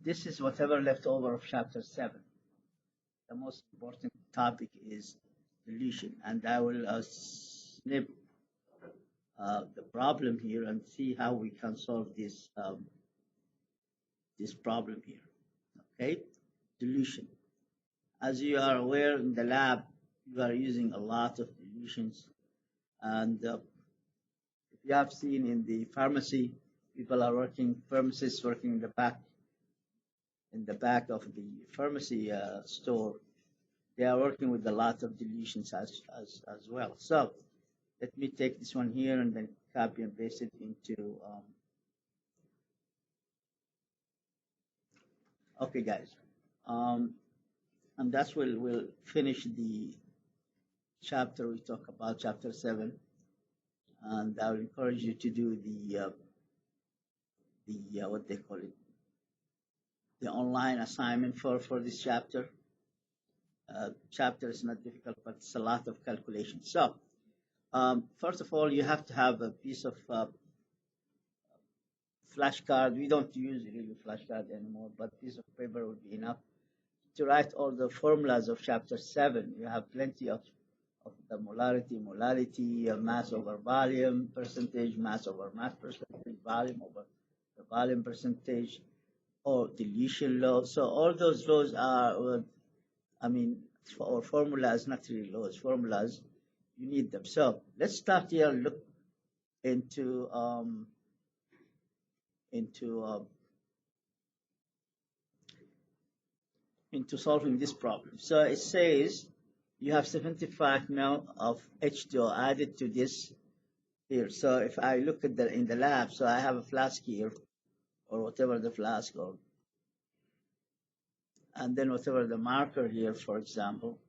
This is whatever left over of chapter 7. The most important topic is dilution, and I will snip the problem here and see how we can solve this problem here. Okay, dilution. As you are aware, in the lab, you are using a lot of dilutions, and if you have seen in the pharmacy, people are working, pharmacists working in the back of the pharmacy store. They are working with a lot of dilutions as well. So let me take this one here and then copy and paste it into. Okay, guys, and that's we'll finish the chapter we talk about, chapter 7, and I will encourage you to do the what they call it, the online assignment for this chapter. Chapter is not difficult, but it's a lot of calculations. So first of all, you have to have a piece of flashcard. We don't use really flashcard anymore, but piece of paper would be enough to write all the formulas of chapter 7. You have plenty of the molarity, mass over volume percentage, mass over mass percentage, volume over the volume percentage, or dilution law. So all those laws are, or formulas, not really laws, formulas, you need them. So let's start here, look into solving this problem. So it says you have 75 ml of H2O added to this here. So if I look at in the lab, so I have a flask here, or whatever the flask, or and then whatever the marker here, for example.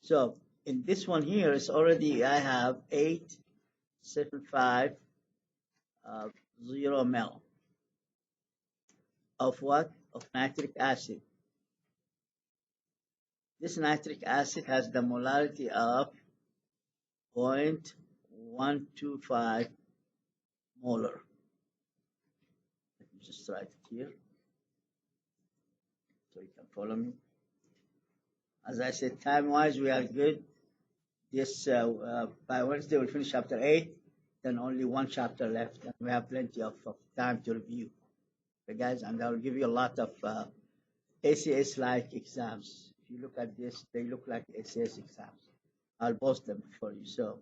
So in this one here is already, I have 875 0 ml of what? Of nitric acid. This nitric acid has the molarity of 0.125 molar. Let me just write it here so you can follow me. As I said, time-wise, we are good. This by Wednesday we'll finish chapter 8, then only one chapter left, and we have plenty of time to review. Okay, guys, and I will give you a lot of ACS-like exams. If you look at this, they look like ACS exams. I'll post them for you. So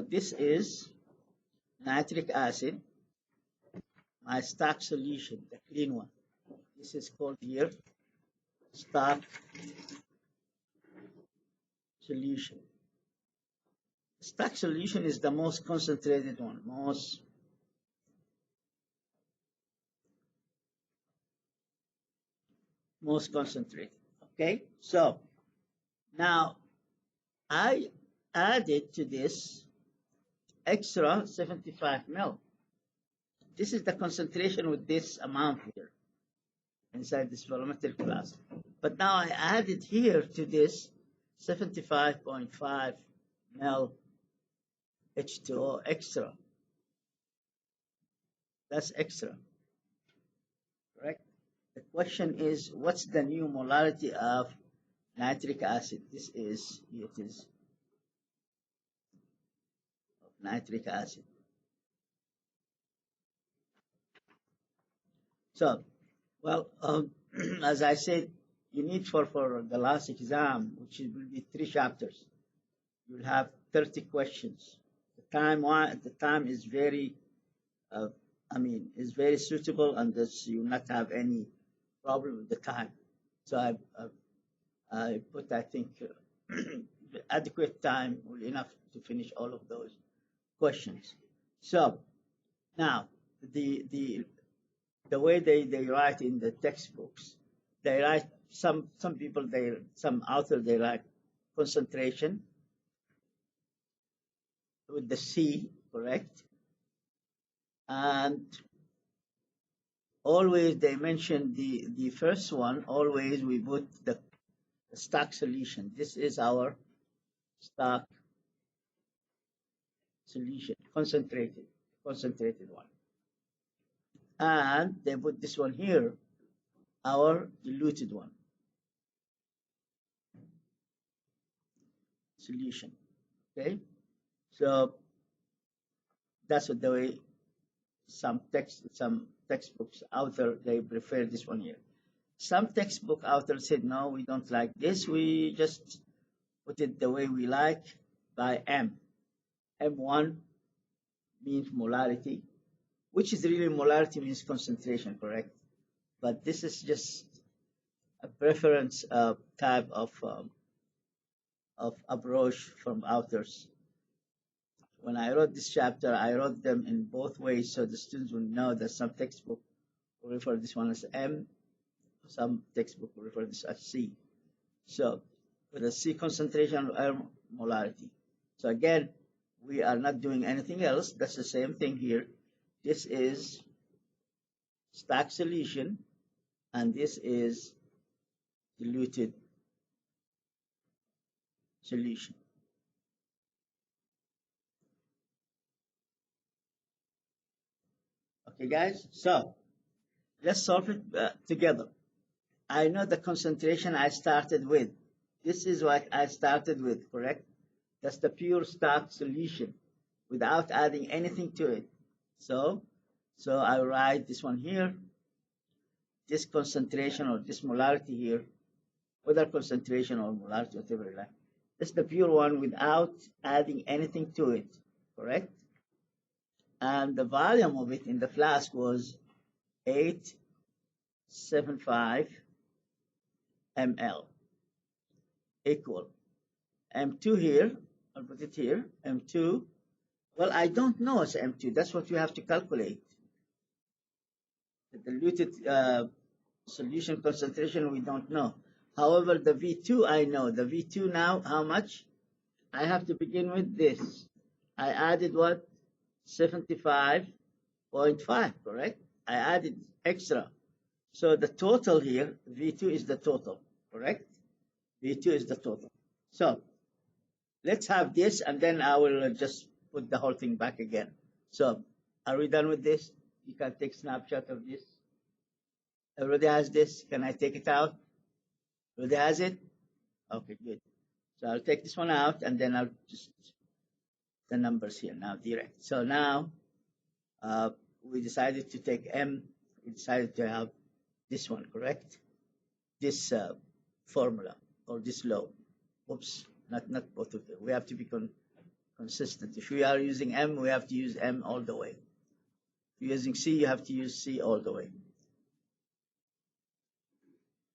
this is nitric acid, my stock solution, the clean one. This is called here stock solution. Stock solution is the most concentrated one, most concentrated. Okay, so now I added to this extra 75 ml. This is the concentration with this amount here inside this volumetric flask. But now I added here to this 75.5 ml H2O extra. That's extra, correct? The question is, what's the new molarity of nitric acid? This is, it is of nitric acid. So, well, as I said, you need for the last exam, which will be 3 chapters, you'll have 30 questions. The time is very, is very suitable, and this you will not have any problem with the time. So I put, I think, adequate time, enough to finish all of those questions. So now the way they write in the textbooks, they write some people, some authors, they write concentration with the C, correct? And always they mention the first one, always we put the stock solution. This is our stock solution, concentrated one. And they put this one here, our diluted one, solution. Okay, so that's what the way some textbooks out there, they prefer this one here. Some textbook authors said, no, we don't like this. We just put it the way we like by M. M1 means molarity, which is really molarity means concentration, correct? But this is just a preference type of approach from authors. When I wrote this chapter, I wrote them in both ways so the students will know that some textbook will refer this one as M, some textbook will refer this as C. So with a C concentration or molarity. So again, we are not doing anything else. That's the same thing here. This is stack solution, and this is diluted solution. Okay, guys, so let's solve it together. I know the concentration I started with. This is what I started with, correct? That's the pure stack solution without adding anything to it. So I write this one here, this concentration or this molarity here, whether concentration or molarity, whatever you like. This is the pure one without adding anything to it, correct? And the volume of it in the flask was 875 ml equal M2 here. I'll put it here, M2. Well, I don't know it's M2. That's what you have to calculate. The diluted solution concentration, we don't know. However, the V2, I know. The V2 now, how much? I have to begin with this. I added what? 75.5, correct? I added extra. So the total here, V2 is the total, correct? V2 is the total. So let's have this, and then I will just put the whole thing back again. So are we done with this? You can take snapshot of this. Everybody has this. Can I take it out? Everybody has it? Okay, good. So I'll take this one out, and then I'll just the numbers here now direct. So now we decided to take M. We decided to have this one, correct? This formula or this law. Oops, not both of them. We have to be consistent. If we are using M, we have to use M all the way. If you're using C, you have to use C all the way.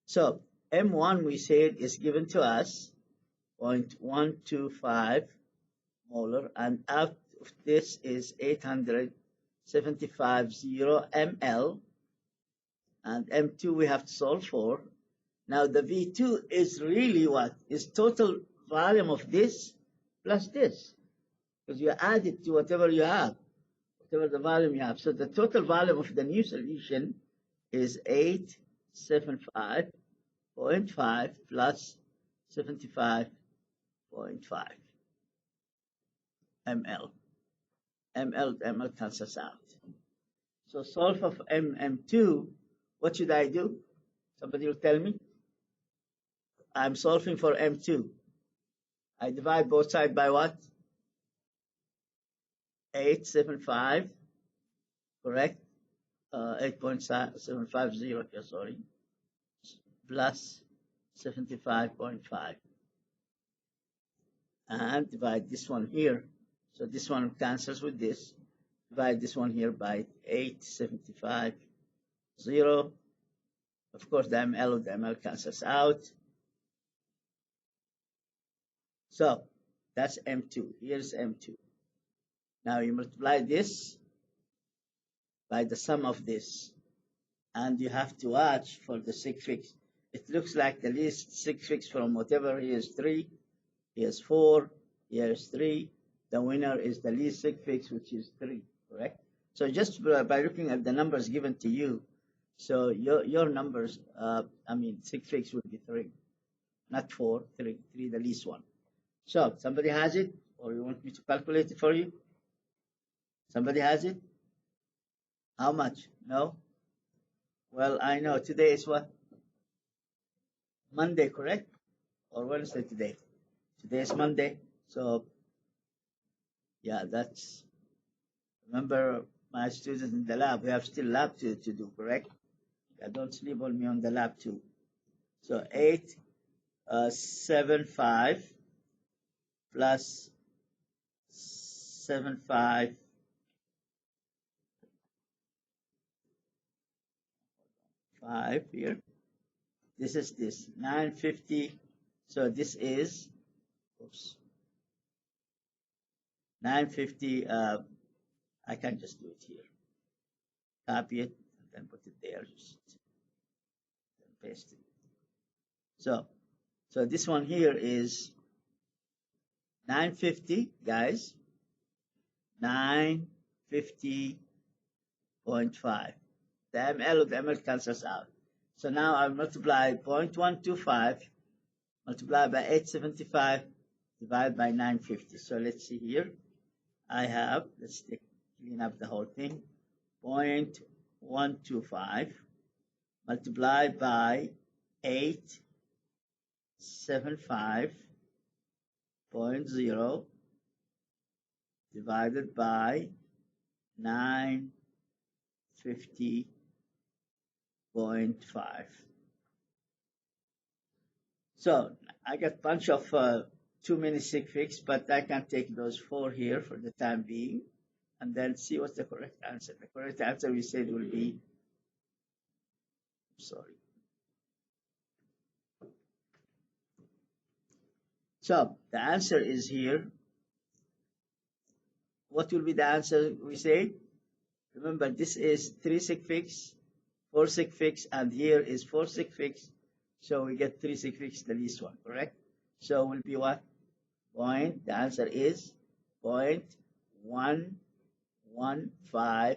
So M1, we said, is given to us 0.125 molar, and out of this is 875 ml, and M2 we have to solve for. Now the V2 is really what? Is total volume of this plus this, because you add it to whatever you have, whatever the volume you have. So the total volume of the new solution is 875.5 plus 75.5 ml. ml cancels out. So solve for M2. What should I do? Somebody will tell me. I'm solving for M2. I divide both sides by what? 875, correct? 8.750 here, sorry, plus 75.5. And divide this one here. So this one cancels with this. Divide this one here by 875, 0. Of course, the ml of the ml cancels out. So that's M2. Here's M2. Now you multiply this by the sum of this. And you have to watch for the sig fix. It looks like the least sig fix from whatever. Here's 3, here's 4, here's 3. The winner is the least sig fix, which is 3, correct? So just by looking at the numbers given to you, so your numbers, sig fix would be 3, not 4, 3, the least one. So somebody has it, or you want me to calculate it for you? Somebody has it? How much? No? Well, I know today is what? Monday, correct? Or Wednesday today? Today is Monday. So, yeah, that's, remember my students in the lab, we have still lab to do, correct? Don't sleep on me on the lab too. So 875 plus 75 5 here. This is this 950. So this is, oops, 950. I can just do it here. Copy it and then put it there. Just paste it. So this one here is 950, guys. 950.5. The ml of the ml cancels out. So now I multiply 0.125 multiplied by 875 divided by 950. So let's see here. I have, let's clean up the whole thing, 0.125 multiplied by 875.0 divided by 950.5. So I got a bunch of too many sig figs, but I can take those 4 here for the time being, and then see what's the correct answer. The correct answer we said will be, sorry. So the answer is here. What will be the answer we say? Remember, this is 3 sig figs, 4 sig figs, and here is 4 sig figs. So we get 3 sig figs, the least one, correct? So will be what? The answer is 0.115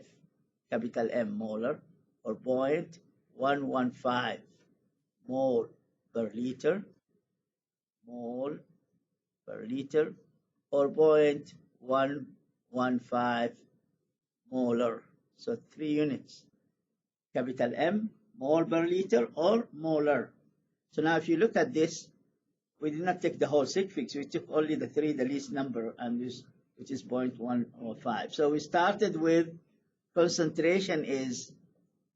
capital M molar, or 0.115 mole per liter, or 0.115 molar. So 3 units. Capital M, mole per liter, or molar. So now if you look at this, we did not take the whole sig figs. We took only the 3, the least number, and this, which is 0.105. So we started with concentration is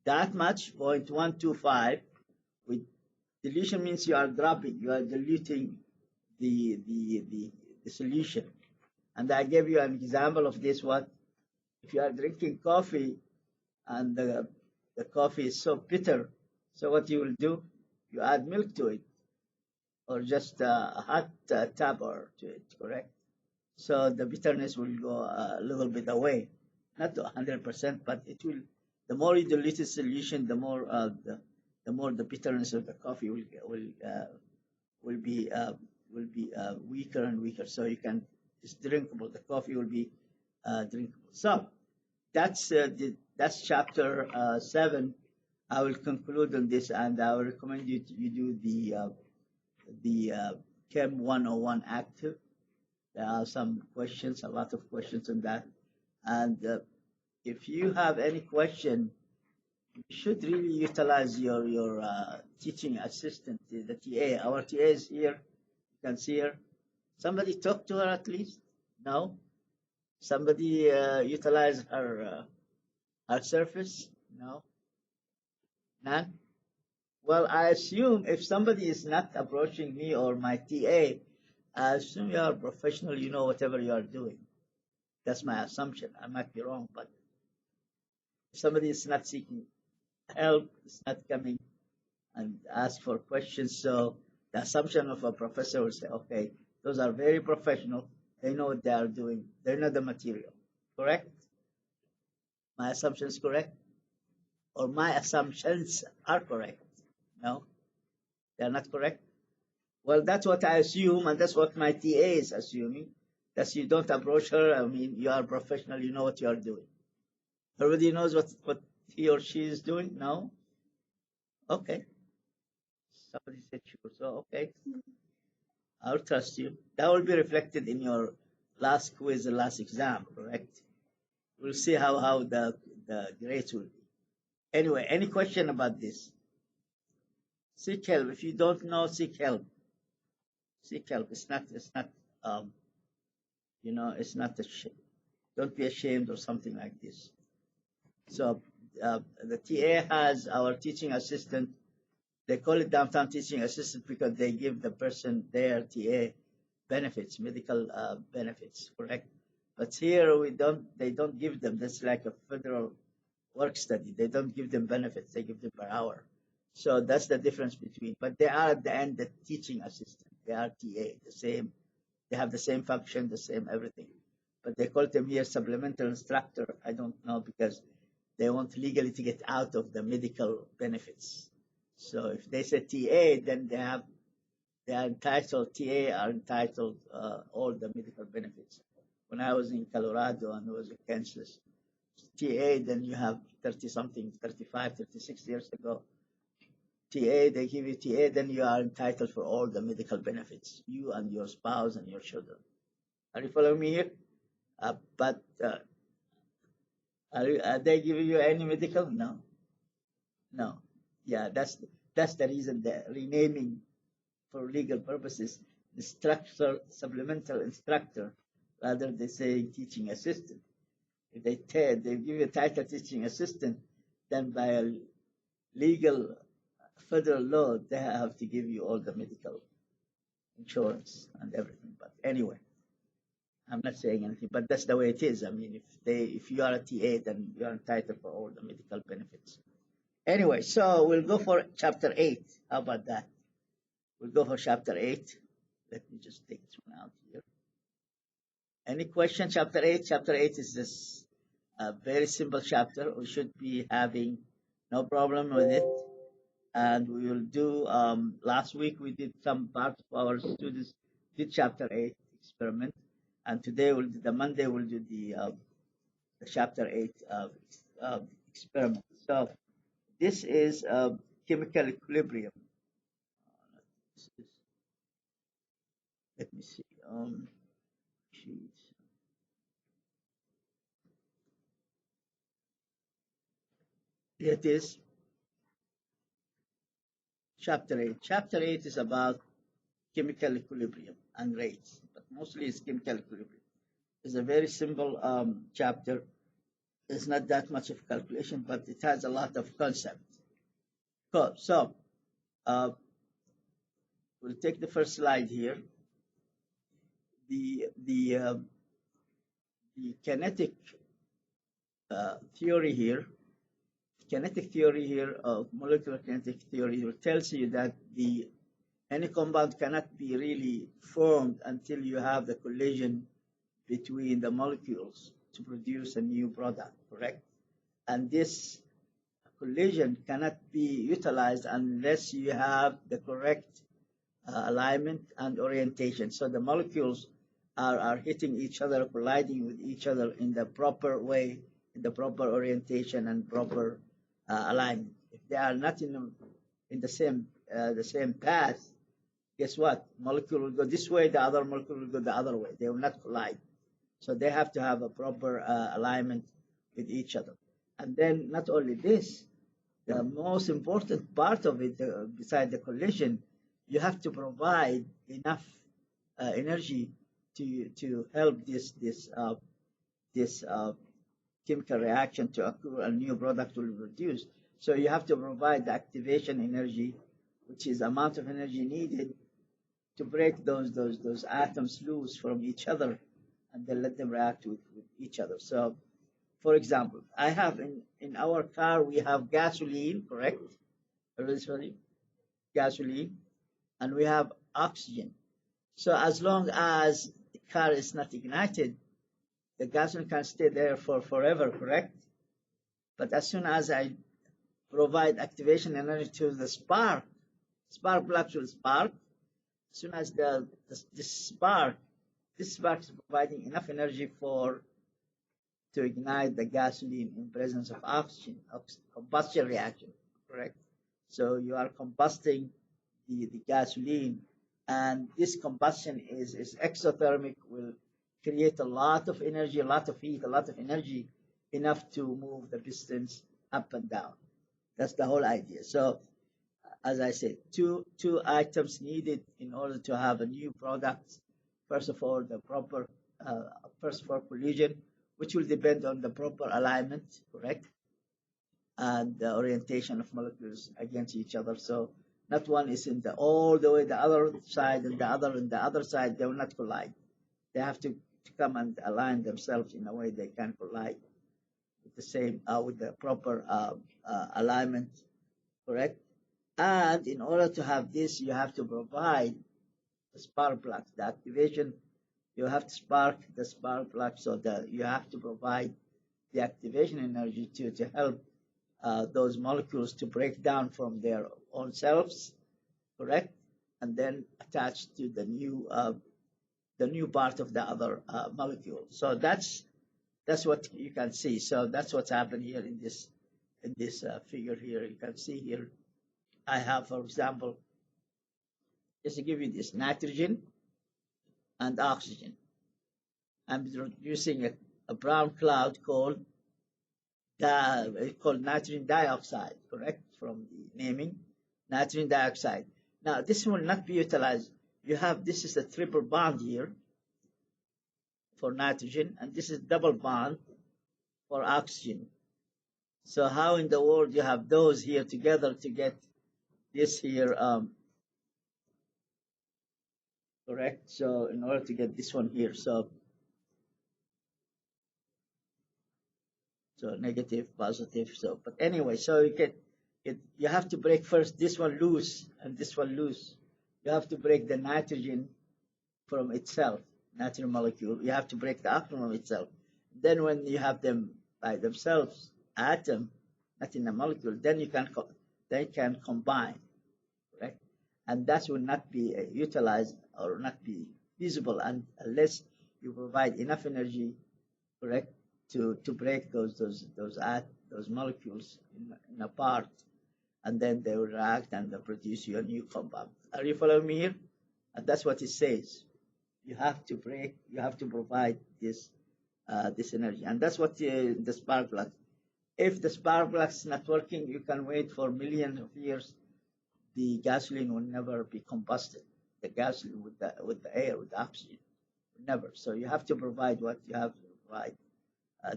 that much, 0.125. With dilution means you are dropping, you are diluting the solution. And I gave you an example of this. What if you are drinking coffee and the coffee is so bitter? So what you will do? You add milk to it, or just a hot tap or to it, correct? So the bitterness will go a little bit away, not to 100%, but it will. The more you dilute the solution, the more the bitterness of the coffee will be weaker and weaker. So you can, it's drinkable. The coffee will be drinkable. So that's chapter 7. I will conclude on this, and I will recommend you do the Chem 101 active. There are some questions, a lot of questions on that. And if you have any question, you should really utilize your teaching assistant, the TA. Our TA is here. You can see her. Somebody talk to her at least? No? Somebody utilize her surface? No? None? Well, I assume if somebody is not approaching me or my TA, I assume you are a professional, you know whatever you are doing. That's my assumption. I might be wrong, but if somebody is not seeking help, is not coming and ask for questions, so the assumption of a professor will say, okay, those are very professional. They know what they are doing. They know the material. Correct? My assumption is correct? Or my assumptions are correct? No? They're not correct? Well, that's what I assume, and that's what my TA is assuming. That you don't approach her. I mean, you are a professional. You know what you are doing. Everybody knows what he or she is doing? No? Okay. Somebody said sure. So, okay. I'll trust you. That will be reflected in your last quiz, the last exam, correct? We'll see how the grades will be. Anyway, any question about this? Seek help. If you don't know, seek help. Seek help. It's not um, it's not a don't be ashamed or something like this. So the TA has our teaching assistant. They call it downtown teaching assistant because they give the person their TA benefits, medical benefits, correct? But here we don't. They don't give them. That's like a federal work study. They don't give them benefits. They give them per hour. So that's the difference between. But they are at the end the teaching assistant. They are TA, the same. They have the same function, the same everything. But they call them here supplemental instructor. I don't know because they want legally to get out of the medical benefits. So if they say TA, then they are entitled. TA are entitled all the medical benefits. When I was in Colorado and was in Kansas, TA, then you have 30 something, 35, 36 years ago. TA, they give you TA, then you are entitled for all the medical benefits, you and your spouse and your children. Are you following me here? But are they giving you any medical? No, no. Yeah, that's the reason the renaming for legal purposes, the structure supplemental instructor, rather they say teaching assistant. If they give you a title teaching assistant, then by a legal federal law, they have to give you all the medical insurance and everything. But anyway, I'm not saying anything, but that's the way it is. I mean, if you are a TA, then you are entitled for all the medical benefits. Anyway, so we'll go for chapter 8. How about that? We'll go for chapter 8. Let me just take this one out here. Any question? Chapter 8. Chapter 8 is this very simple chapter. We should be having no problem with it. And we will do, last week we did some parts of our students did chapter 8 experiment. And today, the Monday, we'll do the chapter 8 experiment. So this is chemical equilibrium. Let me see. Sheets. Here it is. Chapter 8. Chapter 8 is about chemical equilibrium and rates, but mostly it's chemical equilibrium. It's a very simple chapter. It's not that much of calculation, but it has a lot of concepts. Cool. So we'll take the first slide here. The kinetic theory here, kinetic theory here of molecular kinetic theory tells you that any compound cannot be really formed until you have the collision between the molecules to produce a new product, correct? And this collision cannot be utilized unless you have the correct alignment and orientation. So the molecules are hitting each other, colliding with each other in the proper way, in the proper orientation and proper alignment. If they are not in the same path, guess what? Molecule will go this way, the other molecule will go the other way. They will not collide. So they have to have a proper alignment with each other. And then not only this, the most important part of it, besides the collision, you have to provide enough energy to help this chemical reaction to occur, a new product will be produced. So you have to provide the activation energy, which is the amount of energy needed to break those atoms loose from each other and then let them react with each other. So, for example, I have in our car, we have gasoline, correct? Everybody, gasoline, and we have oxygen. So as long as the car is not ignited, the gasoline can stay there for forever, correct? But as soon as I provide activation energy to the spark plugs will spark. As soon as this spark is providing enough energy to ignite the gasoline in presence of oxygen, combustion reaction, correct? So you are combusting the gasoline, and this combustion is exothermic, will create a lot of energy, a lot of heat, a lot of energy enough to move the pistons up and down. That's the whole idea. So, as I said, two items needed in order to have a new product. First of all, the proper first of all collision, which will depend on the proper alignment, correct, and the orientation of molecules against each other. So not one is in the all the way the other side and the other side. They will not collide. They have to come and align themselves in a way they can collide with the same with the proper alignment, correct. And in order to have this, you have to provide the spark plug, the activation. You have to spark the spark plug so that you have to provide the activation energy to help those molecules to break down from their own selves, correct, and then attach to the new part of the other molecule. So that's what you can see. So that's what's happened here in this figure here. You can see here. I have, for example, just to give you this nitrogen and oxygen. I'm introducing a brown cloud called nitrogen dioxide, correct, from the naming, nitrogen dioxide. Now, this will not be utilized. You have, this is a triple bond here for nitrogen, and this is double bond for oxygen. So how in the world you have those here together to get this here, correct? So in order to get this one here, so negative, positive. So, but anyway, so you get it. You have to break first this one loose and this one loose. You have to break the nitrogen from itself, nitrogen molecule. You have to break the oxygen from itself. Then when you have them by themselves, atom, not in a molecule, then they can combine, correct? And that will not be utilized or not be feasible unless you provide enough energy, correct, to break those molecules in apart, and then they will react and they produce your new compound. Are you following me here? And that's what it says. You have to provide this energy, and that's what the spark plug. If the spark plug is not working, you can wait for millions of years. The gasoline will never be combusted. The gasoline with the air, with the oxygen, never. So you have to provide what you have to provide.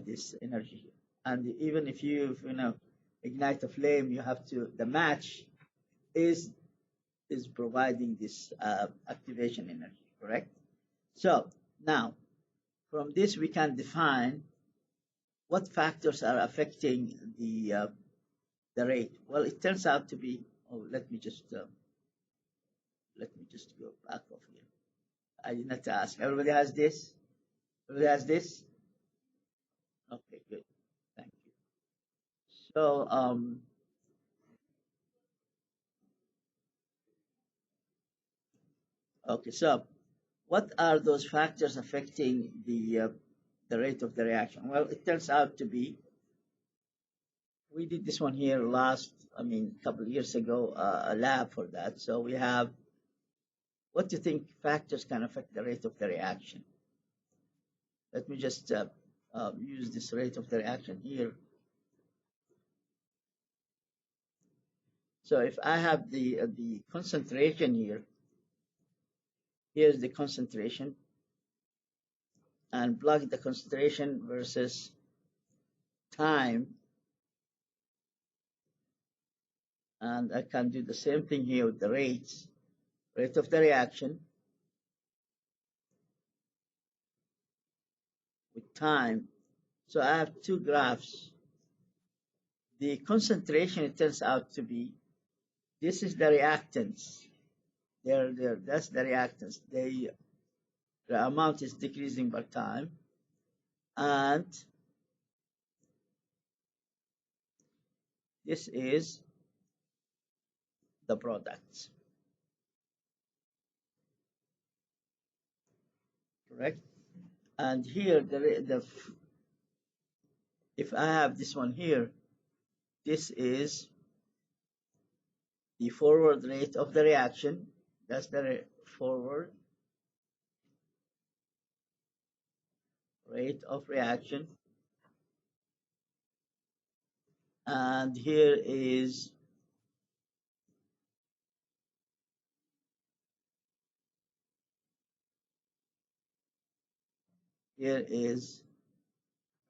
This energy, and even if you ignite a flame, you have to, the match is providing this activation energy, correct? So now from this we can define what factors are affecting the rate. Well, it turns out to be, let me just go back off here. I did not ask. Everybody has this? Everybody has this? Okay, good. Thank you. So, okay, so what are those factors affecting the rate of the reaction? Well, it turns out to be, we did this one here a couple of years ago, a lab for that. So we have, what do you think factors can affect the rate of the reaction? Let me just use this rate of the reaction here. So if I have the concentration here, here's the concentration, and plug the concentration versus time, and I can do the same thing here with the rate of the reaction with time. So I have two graphs. The concentration, it turns out to be, this is the reactants. That's the reactants. The amount is decreasing by time, and this is the products, correct? And here if I have this one here, this is the forward rate of the reaction. That's the forward rate of reaction. and here is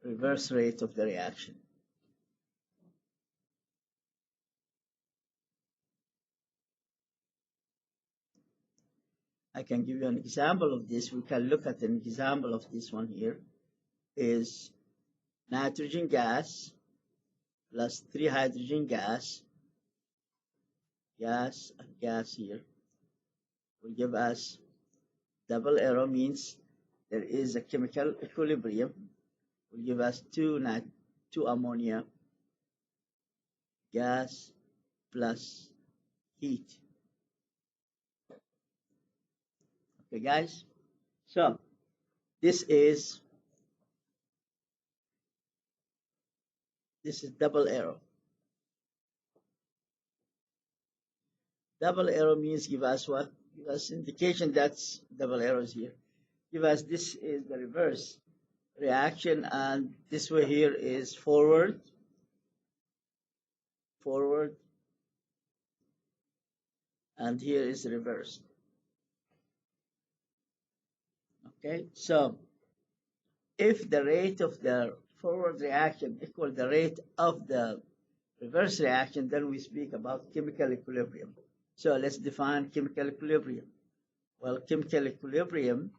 reverse rate of the reaction. I can give you an example of this. We can look at an example of this one here. Is nitrogen gas plus 3 hydrogen gas here will give us double arrow, means there is a chemical equilibrium, will give us 2 ammonia gas plus heat. Okay, guys, so this is double arrow. Double arrow means give us what? Give us indication that's double arrows here. Give us this is the reverse reaction, and this way here is forward, and here is reverse. Okay, so if the rate of the forward reaction equal the rate of the reverse reaction, then we speak about chemical equilibrium. So let's define chemical equilibrium. Well, chemical equilibrium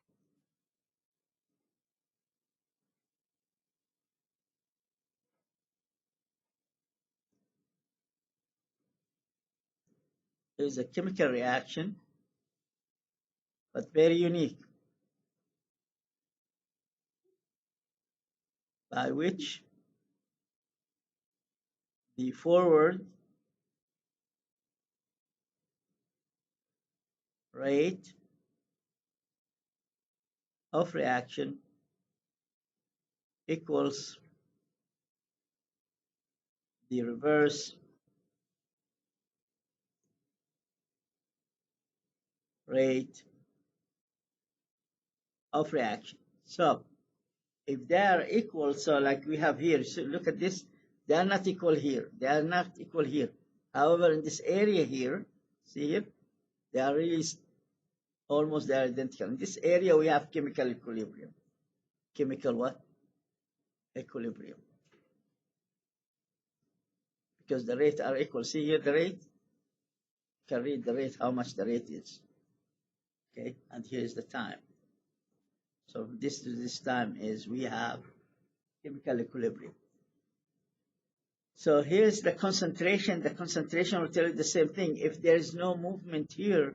is a chemical reaction, but very unique, by which the forward rate of reaction equals the reverse rate of reaction. So if they are equal, so like we have here, so look at this, they are not equal here, they are not equal here. However, in this area here, see here, they are really almost they are identical. In this area we have chemical equilibrium. Chemical what? Equilibrium. Because the rates are equal. See here the rate? You can read the rate, how much the rate is. Okay, and here is the time. So this to this time is we have chemical equilibrium. So here's the concentration. The concentration will tell you the same thing. If there is no movement here,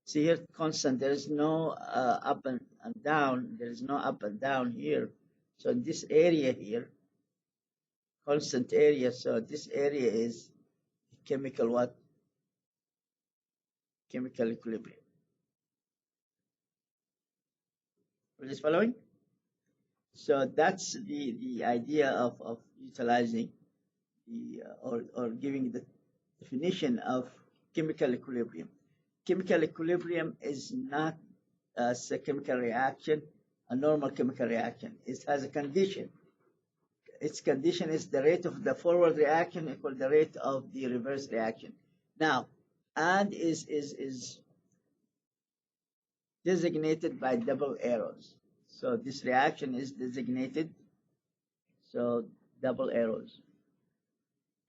see here constant, there is no up and down, there is no up and down here. So in this area here, constant area, so this area is chemical what? Chemical equilibrium. Are you following? So that's the idea of utilizing the or giving the definition of chemical equilibrium. Chemical equilibrium is not a chemical reaction, a normal chemical reaction. It has a condition. Its condition is the rate of the forward reaction equal the rate of the reverse reaction. Now, and is designated by double arrows. So this reaction is designated, so double arrows.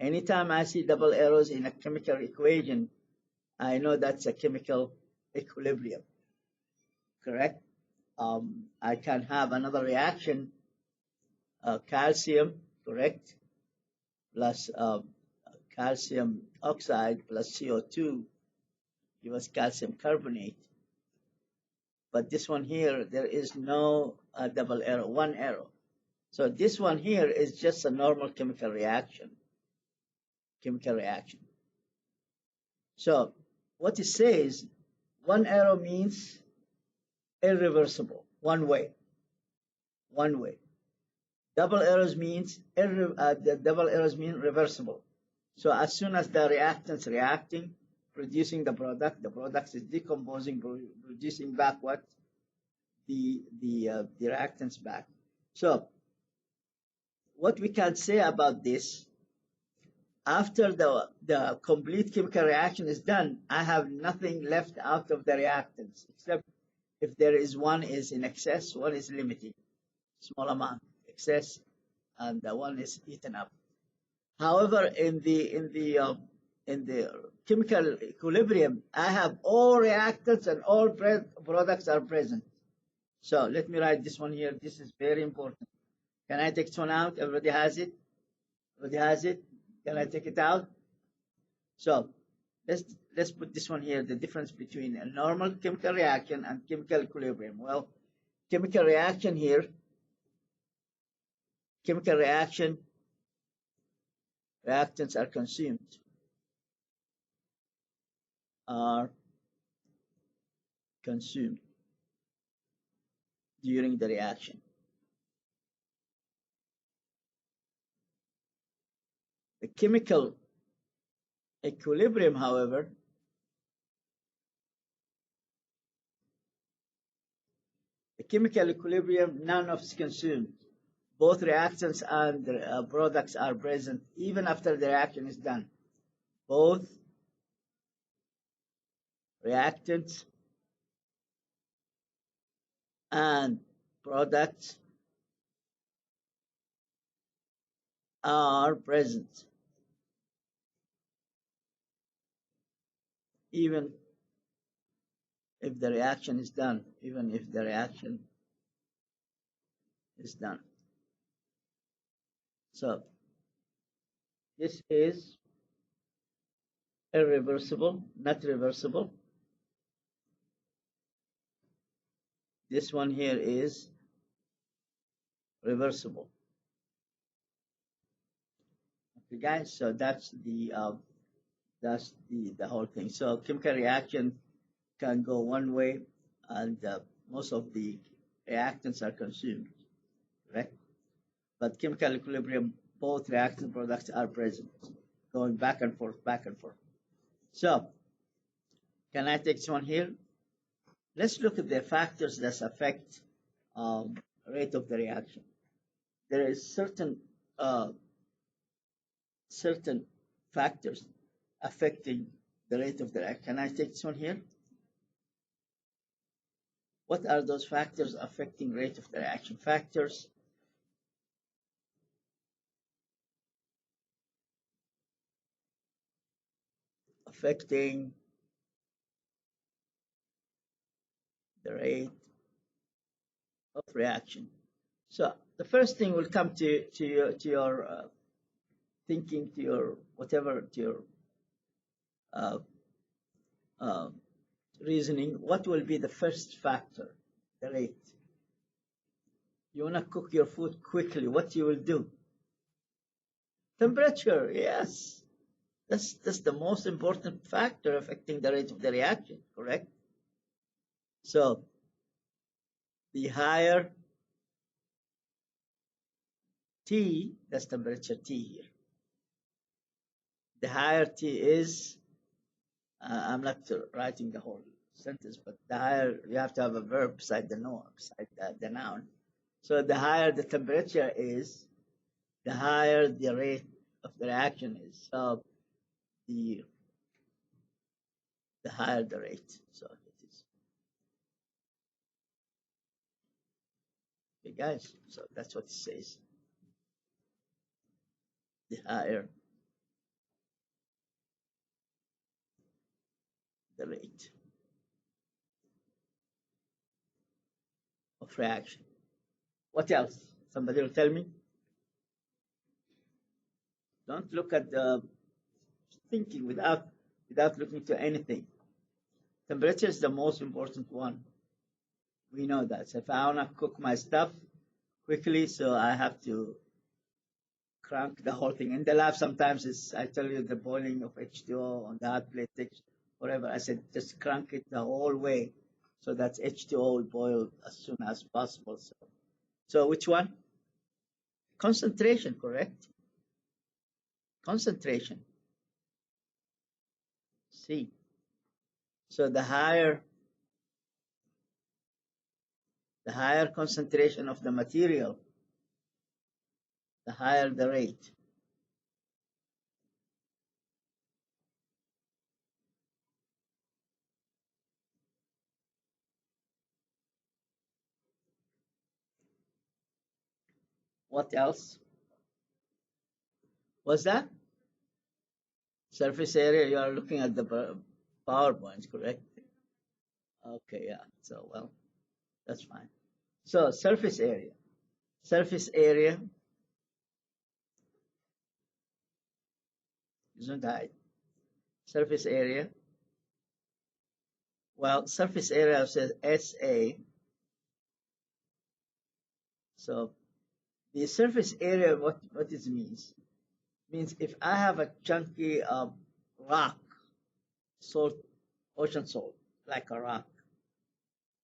Anytime I see double arrows in a chemical equation, I know that's a chemical equilibrium, correct? I can have another reaction, calcium, correct, plus calcium oxide plus CO2 give us calcium carbonate. But this one here, there is no double arrow, one arrow. So this one here is just a normal chemical reaction. So what it says, one arrow means irreversible, one way. Double arrows means the double arrows mean reversible. So as soon as the reactants reacting, producing the product is decomposing, producing back what? The reactants back. So what we can say about this after the complete chemical reaction is done, I have nothing left out of the reactants, except if there is one is in excess, one is limited, small amount, excess, and the one is eaten up. However, in the chemical equilibrium, I have all reactants and all products are present. So let me write this one here. This is very important. Can I take this one out? Everybody has it? Everybody has it? Can I take it out? So let's put this one here, the difference between a normal chemical reaction and chemical equilibrium. Well, chemical reaction here, chemical reaction, reactants are consumed during the reaction. The chemical equilibrium, however, none of is consumed. Both reactants and products are present even after the reaction is done. Both reactants and products are present even if the reaction is done, So this is irreversible, not reversible. This one here is reversible. Okay, guys. So that's the whole thing. So chemical reaction can go one way, and most of the reactants are consumed, correct? But chemical equilibrium, both reactant products are present, going back and forth, back and forth. So can I take this one here? Let's look at the factors that affect rate of the reaction. There is certain factors affecting the rate of the reaction. Can I take this one here? What are those factors affecting rate of the reaction? Factors affecting the rate of reaction. So the first thing will come to your thinking, to your whatever, to your reasoning. What will be the first factor? The rate. You want to cook your food quickly. What you will do? Temperature. Yes, that's the most important factor affecting the rate of the reaction. Correct. So the higher T, that's temperature T here. The higher T is, I'm not writing the whole sentence, but the higher, you have to have a verb beside the noun, beside the noun. So the higher the temperature is, the higher the rate of the reaction is. So the higher the rate. So it is. Okay, guys. So that's what it says. The higher the rate of reaction. What else? Somebody will tell me. Don't look at the thinking without looking to anything. Temperature is the most important one. We know that. So if I want to cook my stuff quickly, so I have to crank the whole thing. In the lab, sometimes I tell you the boiling of H2O on the hot plate, whatever. I said just crank it the whole way, so that H2O will boil as soon as possible. So which one? Concentration, correct? Concentration. C. So the higher concentration of the material, the higher the rate. What else? What's that? Surface area, you are looking at the PowerPoint, correct? Okay, yeah. So, well, that's fine. So, surface area. Surface area isn't height. Surface area. Well, surface area says SA. So, the surface area, what it means? Means if I have a chunky rock, salt, ocean salt, like a rock,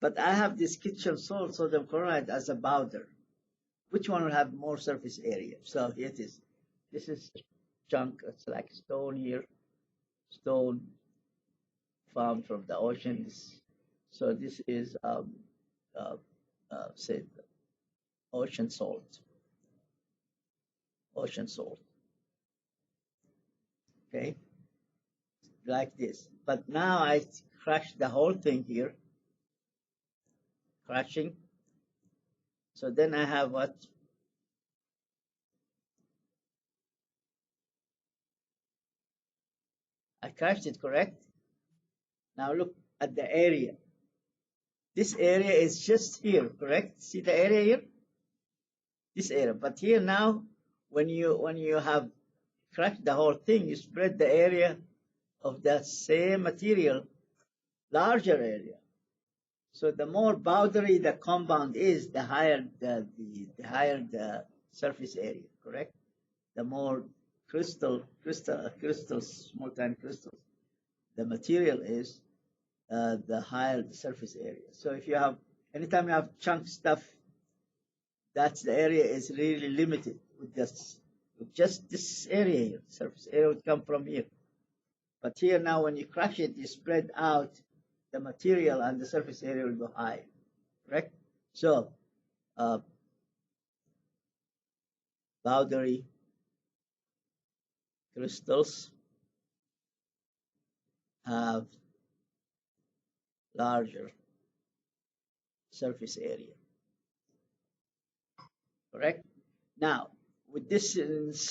but I have this kitchen salt, sodium chloride, as a powder. Which one will have more surface area? So here it is. This is chunk. It's like stone here, stone found from the oceans. So this is say ocean salt. Ocean salt. Okay, like this. But now I crush the whole thing here. Crushing. So then I have what? I crushed it, correct? Now look at the area. This area is just here, correct? See the area here? This area. But here now, when you have crushed the whole thing, you spread the area of that same material, larger area. So the more powdery the compound is, the higher the surface area, correct? The more crystals, small tiny crystals, the material is, the higher the surface area. So if you have, anytime you have chunk stuff, that's the area is really limited with just this area here. Surface area would come from here. But here now, when you crush it, you spread out the material and the surface area will go high, correct? So, powdery crystals have larger surface area, correct? Now, with this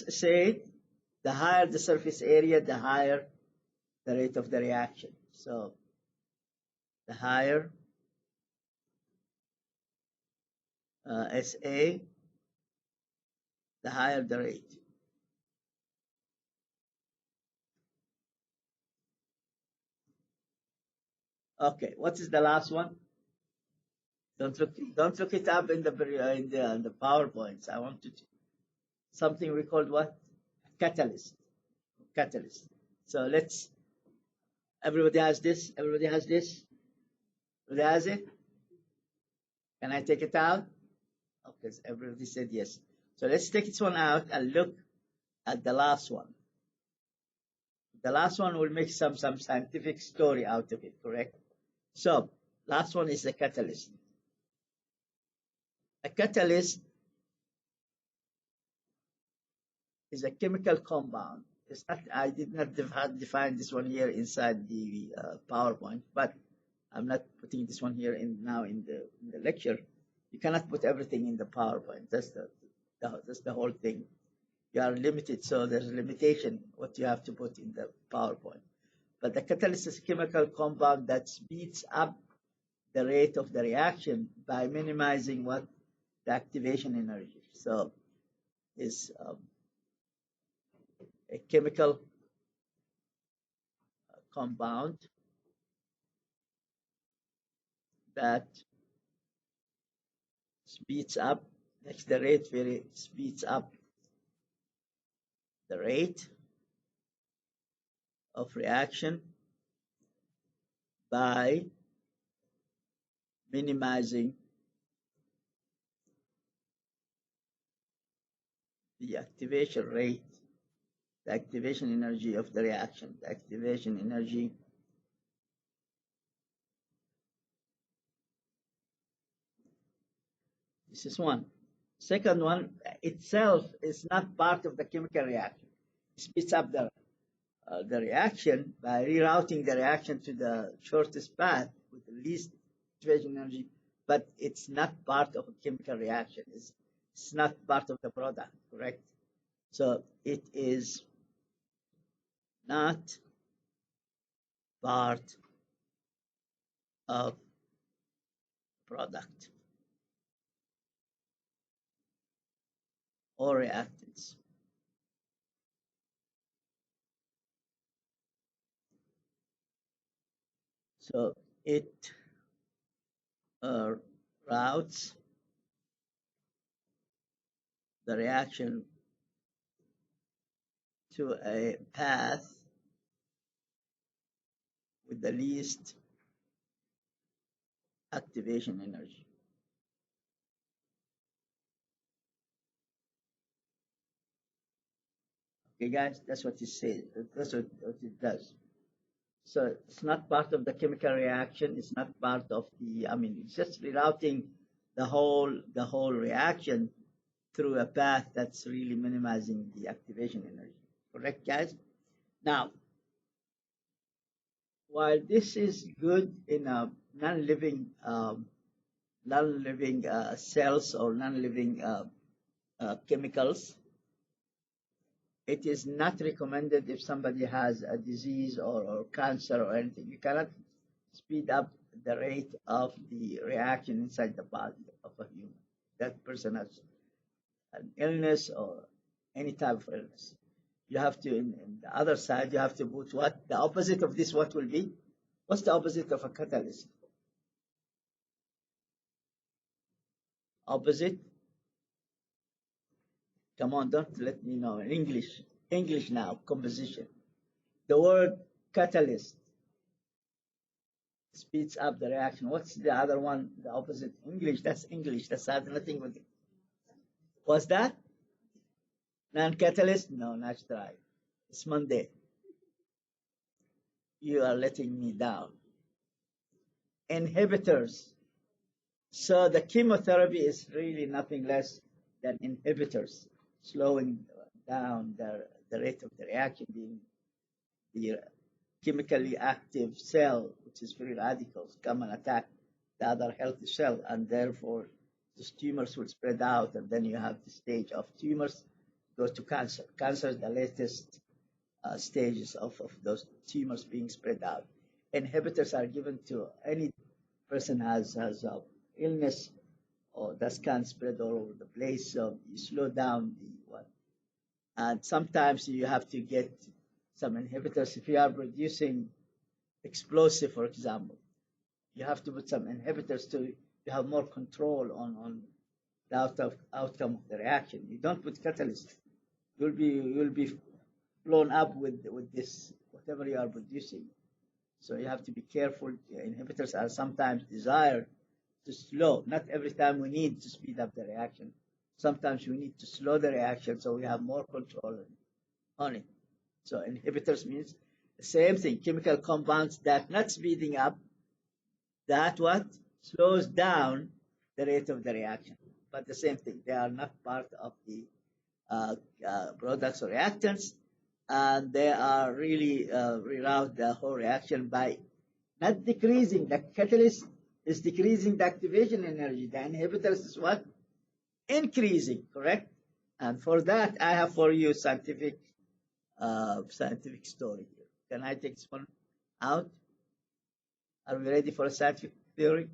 said, the higher the surface area, the higher the rate of the reaction. So, the higher SA, the higher the rate. Okay, what is the last one? Don't look it up in the PowerPoints. I want to something we called what? Catalyst. Catalyst. So let's. Everybody has this. Everybody has this. Everybody has it. Can I take it out? Okay, everybody said yes. So let's take this one out and look at the last one. The last one will make some scientific story out of it, correct? So last one is the catalyst. A catalyst is a chemical compound. It's not, I did not define this one here inside the PowerPoint, but I'm not putting this one here now in the lecture. You cannot put everything in the PowerPoint. That's the whole thing. You are limited, so there's a limitation what you have to put in the PowerPoint. But the catalyst is a chemical compound that speeds up the rate of the reaction by minimizing what? The activation energy. So is a chemical compound that speeds up, makes the rate speeds up the rate of reaction by minimizing the activation rate, the activation energy of the reaction, the activation energy this is one. Second one itself is not part of the chemical reaction. It speeds up the reaction by rerouting the reaction to the shortest path with the least activation energy, but it's not part of a chemical reaction. It's not part of the product, correct? So it is not part of product or reactants. So it routes the reaction to a path with the least activation energy. Okay, guys, that's what it says. That's what it does. So it's not part of the chemical reaction. It's not part of the. I mean, it's just rerouting the whole reaction through a path that's really minimizing the activation energy. Correct, guys? Now, while this is good in non-living cells or non-living chemicals, it is not recommended if somebody has a disease or cancer or anything. You cannot speed up the rate of the reaction inside the body of a human. That person has an illness or any type of illness. You have to, in the other side, you have to put what? The opposite of this, what will be? What's the opposite of a catalyst? Opposite? Come on, don't let me know. In English. English now, composition. The word catalyst speeds up the reaction. What's the other one? The opposite? English. That's English. That's had nothing with it. What's that? Non-catalyst? No, not right. It's Monday. You are letting me down. Inhibitors. So the chemotherapy is really nothing less than inhibitors, slowing down the rate of the reaction, being the chemically active cell, which is free radicals, come and attack the other healthy cell, and therefore these tumors will spread out, and then you have the stage of tumors go to cancer. Cancer is the latest stages of those tumors being spread out. Inhibitors are given to any person has illness or that can spread all over the place. So you slow down the one. And sometimes you have to get some inhibitors. If you are producing explosive, for example, you have to put some inhibitors to have more control on the outcome of the reaction. You don't put catalyst. You'll be blown up with this whatever you are producing. So you have to be careful. Inhibitors are sometimes desired to slow. Not every time we need to speed up the reaction. Sometimes we need to slow the reaction so we have more control on it. So inhibitors means the same thing. Chemical compounds that not speeding up, that what? Slows down the rate of the reaction. But the same thing. They are not part of the products or reactants. And they are really reroute the whole reaction by not decreasing. The catalyst is decreasing the activation energy. The inhibitors is what? Increasing, correct? And for that, I have for you scientific story here. Can I take this one out? Are we ready for a scientific theory?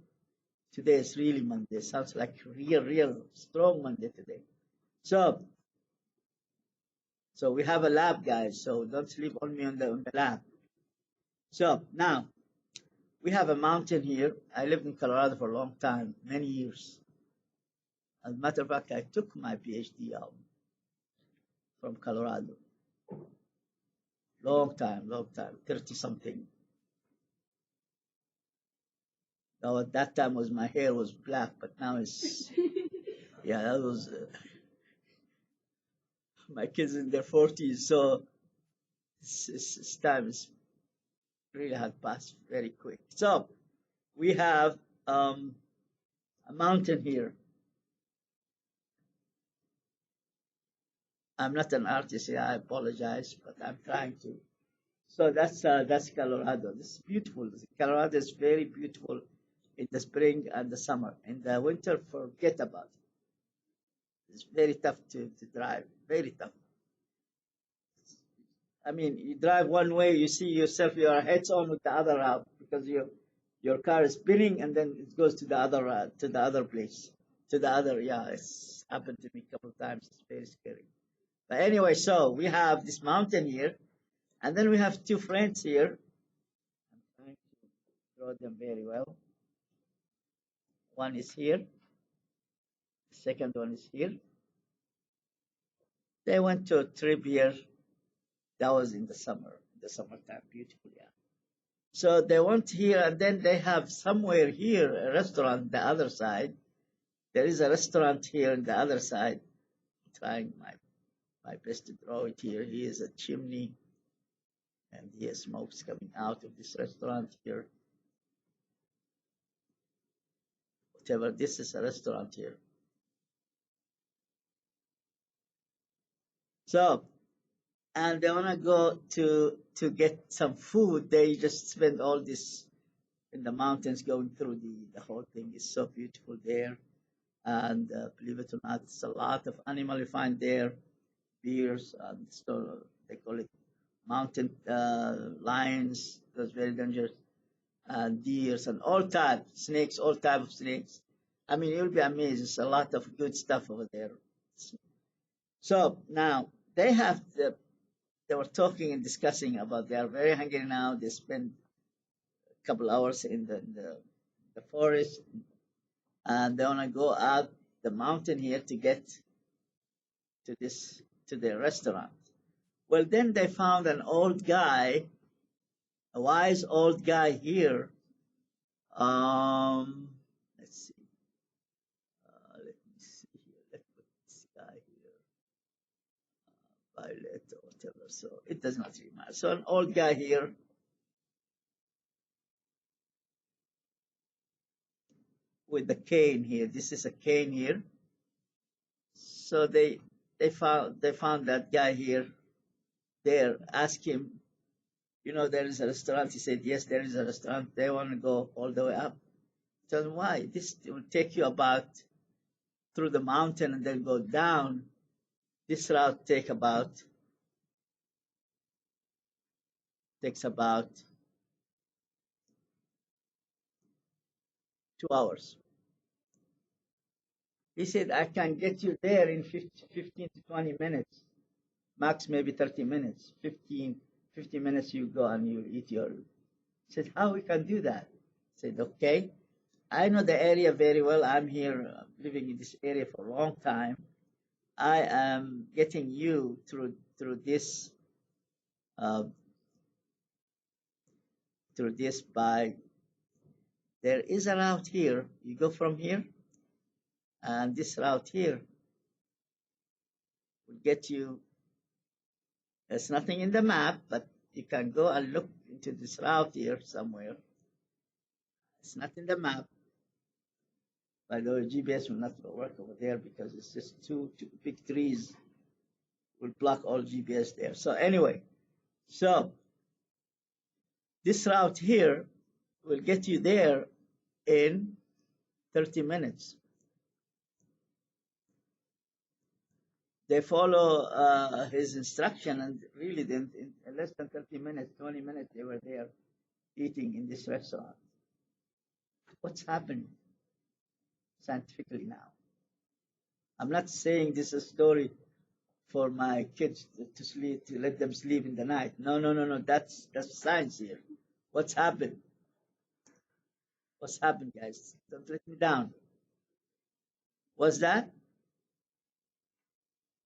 Today is really Monday. Sounds like real strong Monday today. So we have a lab, guys. So don't sleep on me on the lab. So now we have a mountain here. I lived in Colorado for a long time, many years. As a matter of fact, I took my Ph.D. from Colorado. Long time, 30 something. Now at that time my hair was black, but now it's, yeah, that was, my kids in their 40s. So this time is really had passed very quick. So we have a mountain here. I'm not an artist here, I apologize, but I'm trying to. So that's Colorado. This is beautiful. Colorado is very beautiful in the spring and the summer. In the winter, forget about it. It's very tough to drive, very tough. I mean, you drive one way, you see yourself, you are heads on with the other route because your car is spinning and then it goes to the other place, to the other. Yeah, it's happened to me a couple of times. It's very scary. But anyway, so we have this mountain here, and then we have two friends here. I'm trying to draw them very well. One is here, the second one is here. They went to a trip here. That was in the summertime, beautiful, yeah. So they went here, and then they have somewhere here a restaurant the other side. There is a restaurant here on the other side. I'm trying my best to draw it here. Here is a chimney, and here smoke's coming out of this restaurant here. Whatever, this is a restaurant here. So, and they want to go to get some food. They just spend all this in the mountains going through the whole thing. Is so beautiful there. And believe it or not, it's a lot of animal you find there, bears, and so they call it mountain lions. That's very dangerous, and deers and all types, snakes, all type of snakes. I mean, you'll be amazed. There's a lot of good stuff over there. So now they were talking and discussing about they are very hungry now. They spend a couple hours in the forest, and they want to go out the mountain here to get to the restaurant. Well, then they found an old guy, a wise old guy here. Let's see. Let me see here. Let's put this guy here, Violet or whatever. So it does not really matter. So an old guy here. With the cane here. This is a cane here. So they found that guy here. There, ask him, there is a restaurant. He said, yes, there is a restaurant. They want to go all the way up. Tell him why. This will take you about through the mountain and then go down. This route takes about 2 hours. He said, I can get you there in 15 to 20 minutes, max maybe 30 minutes. 50 minutes you go and you eat your. He said, how we can do that? I said, okay, I know the area very well. I'm here living in this area for a long time. I am getting you through this by there is a route here. You go from here, and this route here will get you. There's nothing in the map, but you can go and look into this route here somewhere. It's not in the map. By the way, GPS will not work over there because it's just two big trees will block all GPS there. So anyway, so this route here will get you there in 30 minutes. They follow his instruction, and really in less than 30 minutes, 20 minutes, they were there eating in this restaurant. What's happening scientifically now? I'm not saying this is a story for my kids to sleep, to let them sleep in the night. No. That's science here. What's happened? What's happened, guys? Don't let me down. What's that?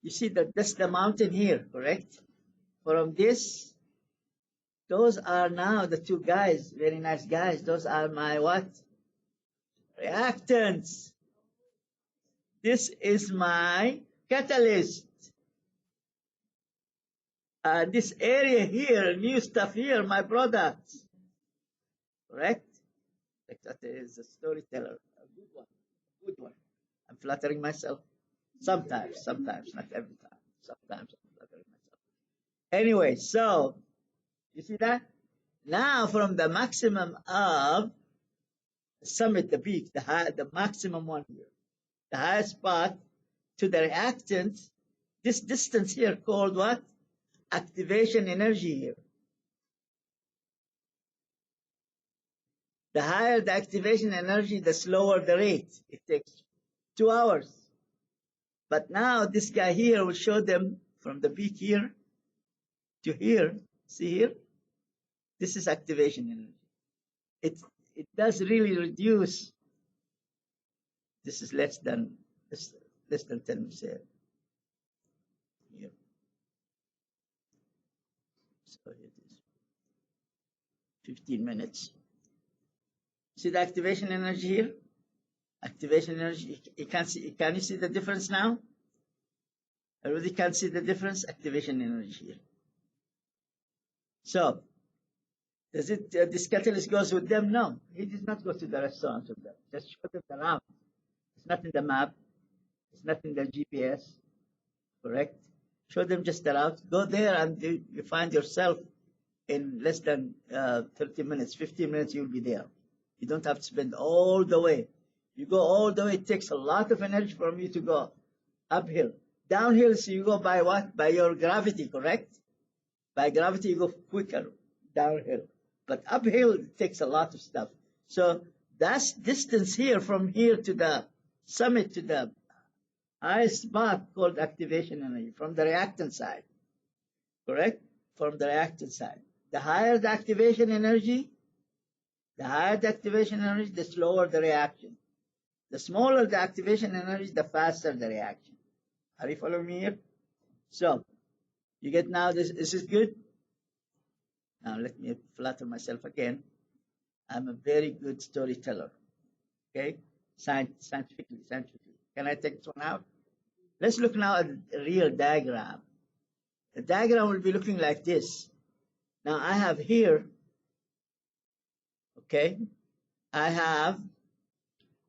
You see that's the mountain here, correct? From this, those are now the two guys, very nice guys. Those are my what? Reactants. This is my catalyst. This area here, new stuff here, my products. Correct? That is a storyteller, a good one. I'm flattering myself. Sometimes, not every time. Sometimes I'm flattering myself. Anyway, so you see that? Now from the maximum of summit, the peak, the maximum one here, the highest spot to the reactant, this distance here called what? Activation energy here. The higher the activation energy, the slower the rate. It takes 2 hours. But now this guy here will show them from the peak here to here. See here? This is activation energy. It does really reduce. This is less than 10 here. So it is 15 minutes. See the activation energy here? Activation energy. You can see. Can you see the difference now? Everybody can see the difference. Activation energy here. So, does it? This catalyst goes with them? No, he did not go to the restaurant with them. Just show them around. It's not in the map. It's not in the GPS. Correct? Show them just the route. Go there, and you find yourself in less than 30 minutes, 15 minutes. You'll be there. You don't have to spend all the way. You go all the way. It takes a lot of energy from you to go uphill. Downhill, so you go by what? By your gravity, correct? By gravity, you go quicker downhill. But uphill, it takes a lot of stuff. So that's distance here from here to the summit to the highest spot called activation energy from the reactant side. Correct? From the reactant side. The higher the activation energy, the slower the reaction. The smaller the activation energy, the faster the reaction. Are you following me here? So, you get now this is good? Now let me flatter myself again. I'm a very good storyteller. Okay? Scientifically. Can I take this one out? Let's look now at a real diagram. The diagram will be looking like this. Now I have here, okay, I have,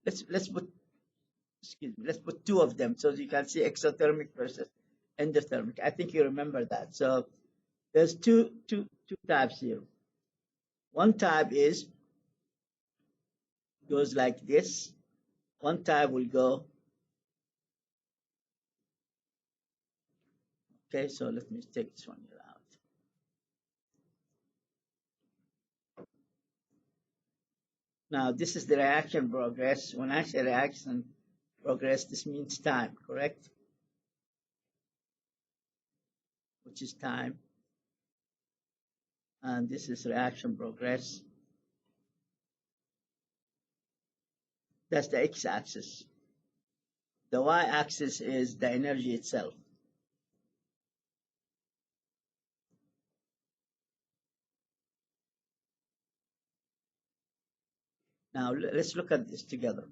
let's put two of them so you can see exothermic versus endothermic. I think you remember that. So there's two types here. One type goes like this. One type will go. Okay, so let me take this one here out. Now this is the reaction progress. When I say reaction progress, this means time, correct? Which is time. And this is reaction progress. That's the x-axis. The y-axis is the energy itself. Now let's look at this together.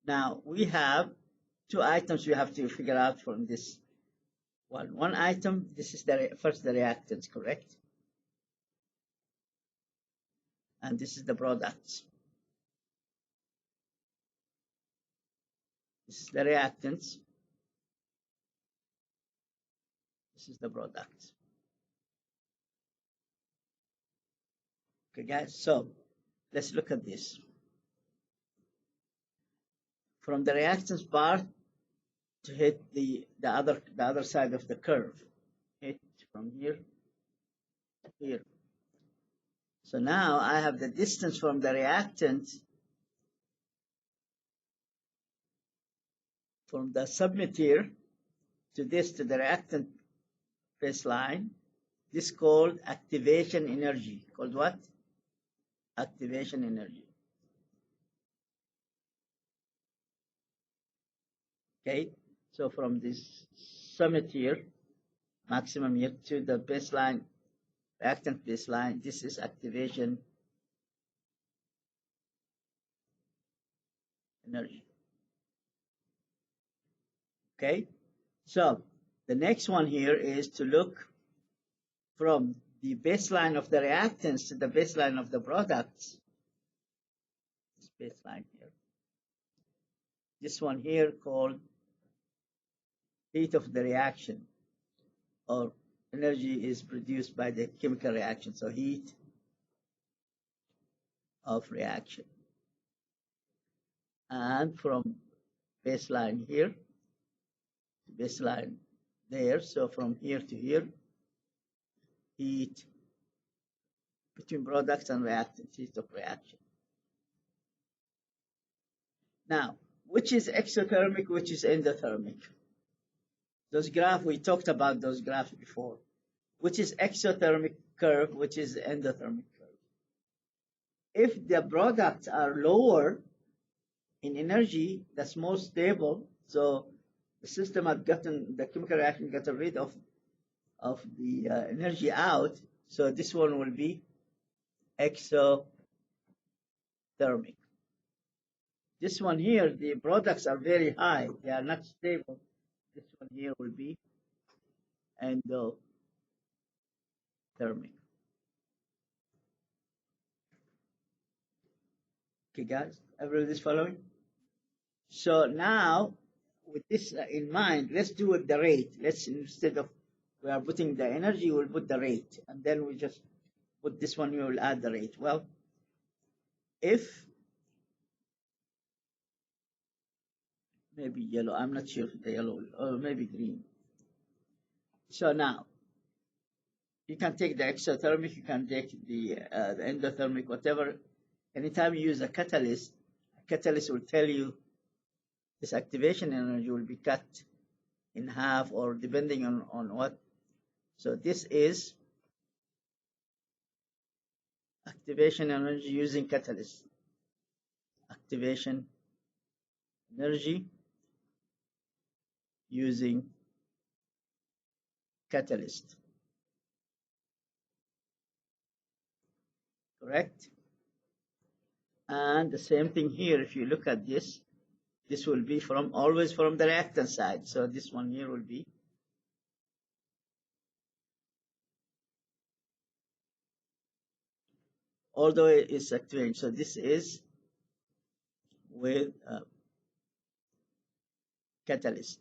Now we have two items we have to figure out from this one. One item, this is first the reactants, correct? And this is the products. This is the reactants. This is the products. Okay, guys, so let's look at this. From the reactants part to hit the other side of the curve. Hit from here to here. So now I have the distance from the reactant from the submit here to the reactant baseline. This is called activation energy. Called what? Activation energy. Okay, so from this summit here, maximum here to the baseline, reactant baseline, this is activation energy. Okay, so the next one here is to look from the baseline of the reactants to the baseline of the products. This baseline here. This one here called heat of the reaction, or energy is produced by the chemical reaction. So heat of reaction. And from baseline here baseline there. So from here to here, heat between products and reactants, heat of reaction. Now, which is exothermic, which is endothermic? Those graphs, we talked about those graphs before. Which is exothermic curve, which is endothermic curve. If the products are lower in energy, that's more stable. So the system had gotten, the chemical reaction got rid of the energy out. So this one will be exothermic. This one here, the products are very high. They are not stable. This one here will be endothermic. Okay, guys, everybody's following? So now, with this in mind, let's do it the rate. Let's, instead of we are putting the energy, we'll put the rate. And then we just put this one, we will add the rate. Well, if maybe yellow, I'm not sure if the yellow, or maybe green. So now, you can take the exothermic, you can take the endothermic, whatever. Anytime you use a catalyst will tell you this activation energy will be cut in half, or depending on what. So this is activation energy using catalyst. Activation energy using catalyst. Correct? And the same thing here, if you look at this, this will be always from the reactant side. So this one here will be although it's activating. So this is with catalyst.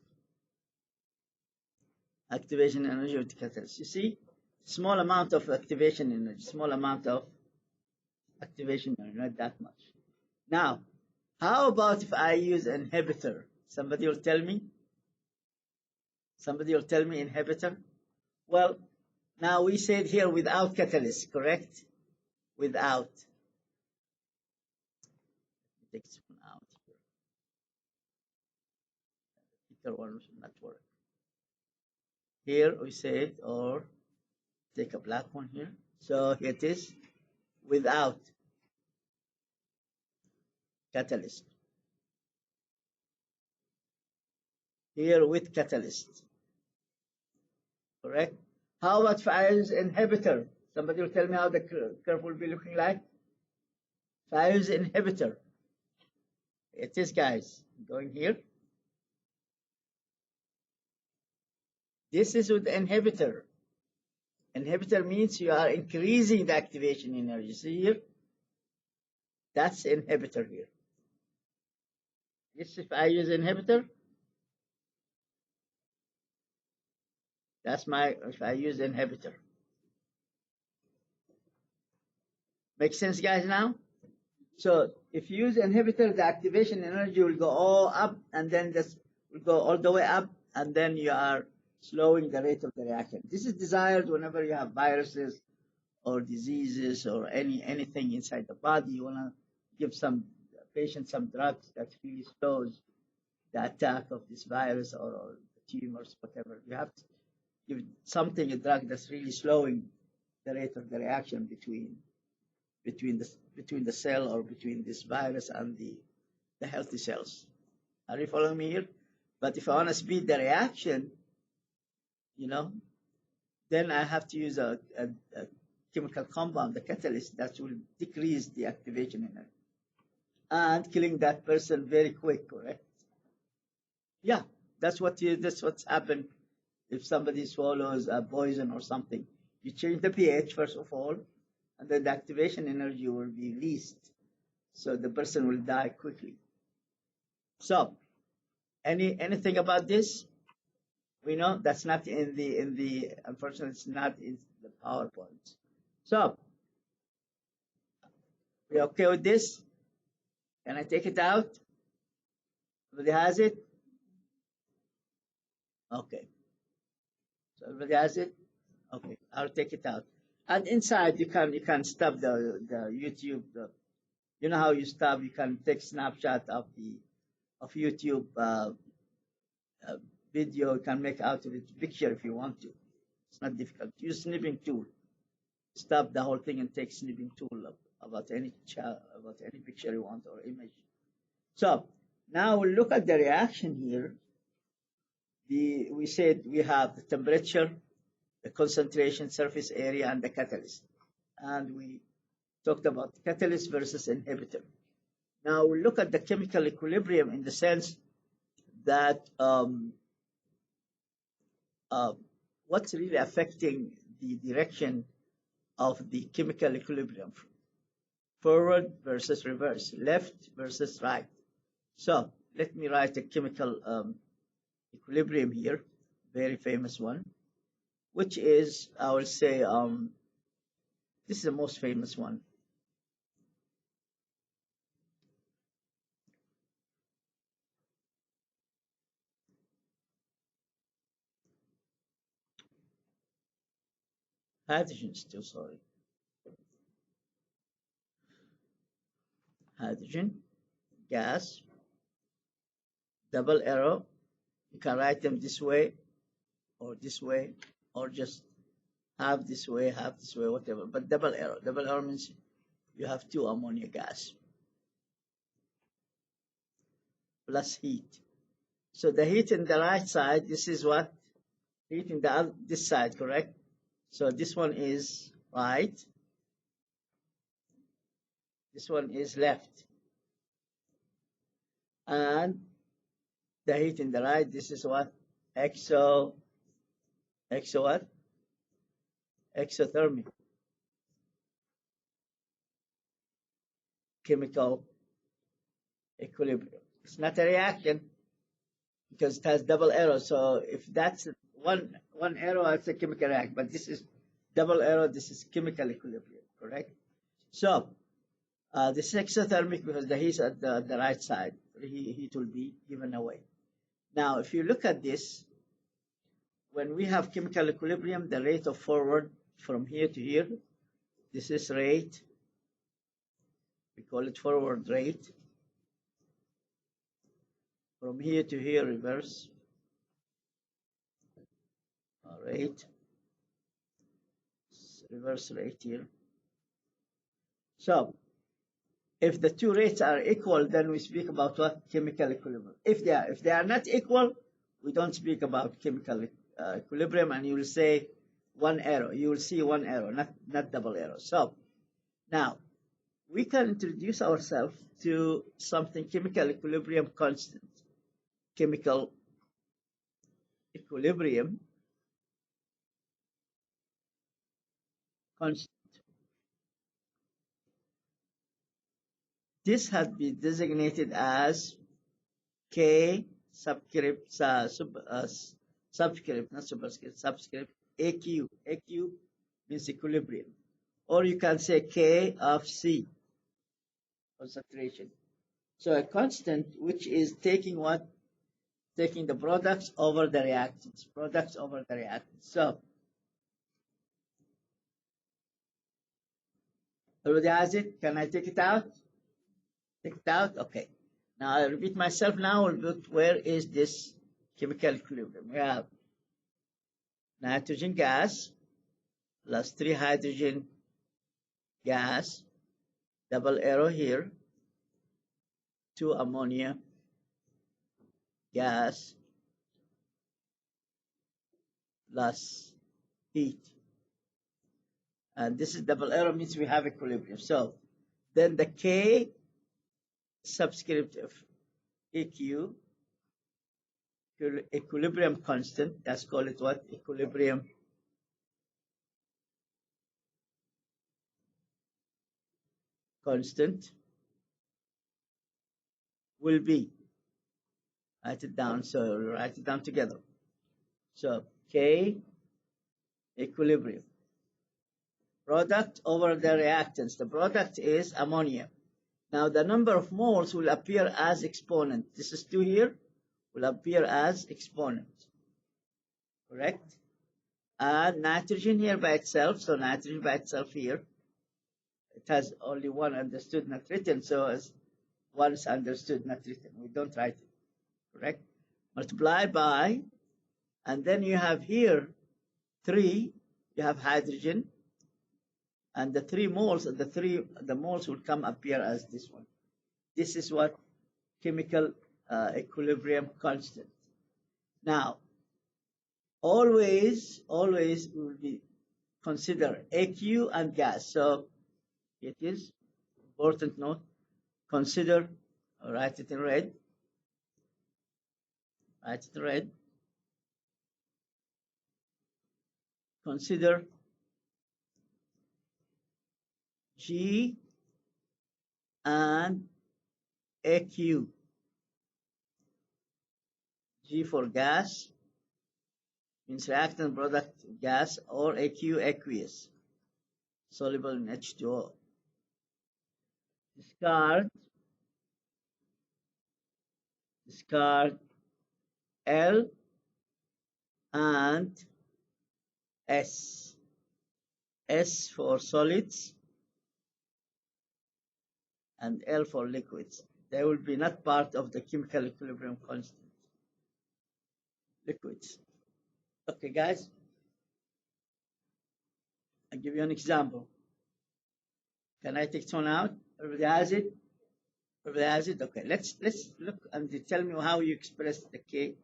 Activation energy with catalyst. You see, small amount of activation energy, small amount of activation energy, not that much. Now, how about if I use inhibitor? Somebody will tell me? Somebody will tell me inhibitor? Well, now we said here without catalyst, correct? Without. Take this one out here. The one should not work. Here we said, or take a black one here. So it is without catalyst. Here with catalyst. Correct? How about if I use inhibitor? Somebody will tell me how the curve will be looking like. If I use inhibitor, it is, guys, going here. This is with inhibitor. Inhibitor means you are increasing the activation energy. See here? That's inhibitor here. This, if I use inhibitor, that's if I use inhibitor. Make sense, guys, now? So if you use inhibitor, the activation energy will go all up, and then this will go all the way up, and then you are slowing the rate of the reaction. This is desired whenever you have viruses or diseases or anything inside the body. You want to give some patient some drugs that really slows the attack of this virus or tumors, whatever. You have to give something, a drug that's really slowing the rate of the reaction between the cell, or between this virus and the healthy cells. Are you following me here? But if I want to speed the reaction, then I have to use a chemical compound, the catalyst, that will decrease the activation energy and killing that person very quick, correct? Yeah, that's what's happened if somebody swallows a poison or something. You change the pH first of all, and then the activation energy will be least, so the person will die quickly. So, anything about this? We know that's not in the unfortunately, it's not in the PowerPoint. So, we okay with this? Can I take it out? Somebody has it? Okay. So everybody has it? Okay, I'll take it out. And inside you can stop the YouTube. You know how you stop? You can take snapshot of the of YouTube uh, video. You can make out of it picture if you want to. It's not difficult. Use snipping tool. Stop the whole thing and take snipping tool about any about any picture you want or image. So now we look at the reaction here. We said we have the temperature, the concentration, surface area, and the catalyst. And we talked about catalyst versus inhibitor. Now we look at the chemical equilibrium in the sense that uh, what's really affecting the direction of the chemical equilibrium, forward versus reverse, left versus right. So let me write a chemical equilibrium here, very famous one, which is, I will say, this is the most famous one. Hydrogen still, sorry. Hydrogen, gas, double arrow. You can write them this way, or just half this way, whatever. But double arrow. Double arrow means you have two ammonia gas plus heat. So the heat in the right side, this is what? Heat in the this side, correct? So this one is right. This one is left. And the heat in the right, this is what? Exo what? Exothermic chemical equilibrium. It's not a reaction because it has double arrow. So if that's one arrow, it's a chemical reaction. But this is double arrow. This is chemical equilibrium, correct? So this is exothermic because the heat at the right side. Heat will be given away. Now, if you look at this, when we have chemical equilibrium, the rate of forward from here to here, this is rate. We call it forward rate. From here to here, reverse rate. Reverse rate here. So, if the two rates are equal, then we speak about what? Chemical equilibrium. If they are not equal, we don't speak about chemical equilibrium, and you will say one arrow. You will see one arrow, not double arrow. So now we can introduce ourselves to something chemical equilibrium constant. Chemical equilibrium constant. This has been designated as K subscript, subscript, not superscript, subscript, AQ. AQ means equilibrium. Or you can say K of C, concentration. So a constant which is taking what? Taking the products over the reactants. Products over the reactants. So everybody has it? Can I take it out? Take it out? Okay. Now I repeat myself now. Look, where is this chemical equilibrium? We have nitrogen gas plus 3 hydrogen gas, double arrow here, 2 ammonia gas plus heat. And this is double arrow means we have equilibrium. So then the K subscript of EQ, equilibrium constant, let's call it what? Equilibrium constant will be, write it down, so write it down together. So K equilibrium. Product over the reactants. The product is ammonia. Now the number of moles will appear as exponent. This is 2 here, will appear as exponent. correct? And nitrogen here by itself, so nitrogen by itself here, it has only one understood, not written, so as one is understood, not written. We don't write it, correct? Multiply by, and then you have here 3, you have hydrogen, and the 3 moles, the moles will come appear as this one. This is what chemical equilibrium constant. Now, always we will be consider AQ and gas. So it is important note. Consider, write it in red. Write it in red. Consider G and AQ. G for gas means reactant product gas, or AQ aqueous, soluble in H2O. Discard L and S. S for solids and L for liquids. They will be not part of the chemical equilibrium constant. Liquids. Okay, guys. I'll give you an example. Can I take this one out? Everybody has it? Everybody has it? Okay, let's look and tell me how you express the K